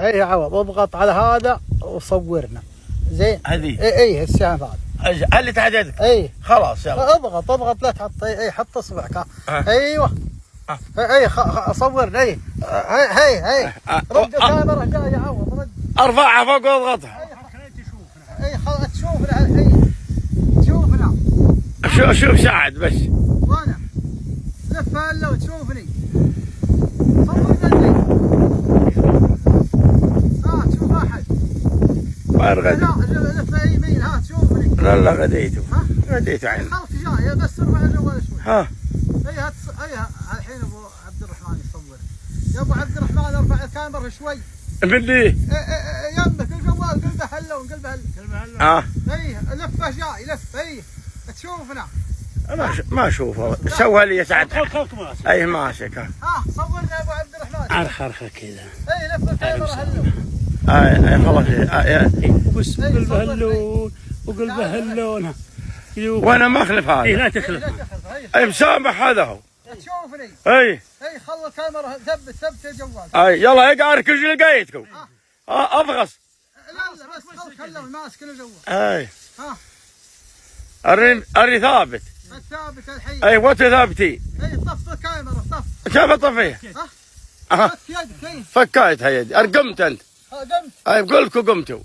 اي يا عوض اضغط على هذا وصورنا زين. هذه اي السهم هذا اللي تحت يدك. اي خلاص يلا اضغط لا تحط. اي حط اصبعك. ايوه اي صورنا. اي هي رد الكاميرا جاي يا عوض رد. ارفعها فوق واضغطها. اي تشوفنا الحين تشوفنا. شوف ساعد بس. وانا لف هلا وتشوفني. صورنا لي. تشوف احد. ما غديت. لا لف يمين. تشوفني. لا غديته. غديته عين. خلف جاي بس ارفع الجوال شوي. ها اي الحين ابو عبد الرحمن يصور. يا ابو عبد الرحمن ارفع الكاميرا شوي. مني يمك الجوال قلبه هلا وقلبه هلا. اي لفه جاي لف. اي تشوفنا. ما اشوفه. سوى لي يا سعد. اي ماسك. صورنا يا ابو عبد الرحمن. عرخه كذا. اي لف الكاميرا هلا. اي خلاص. وبس قلبه هلون وقلبه هلون. وانا ما اخلف هذا. اي لا تخلف. اي مسامح هذا هو. تشوفني. اي خلي الكاميرا ثبت الجوال. اي يلا اقعد كل لقيتكم. افغص. لا بس خله ماسك الجوال. اي ارني ثابت. الثابت الحين. اي وانت ثابتين. طف الكاميرا طف. شوف اطفيها. فك يدك. فكيتها يدي. ارقمت انت. قمت. اي بقول لكم قمتوا.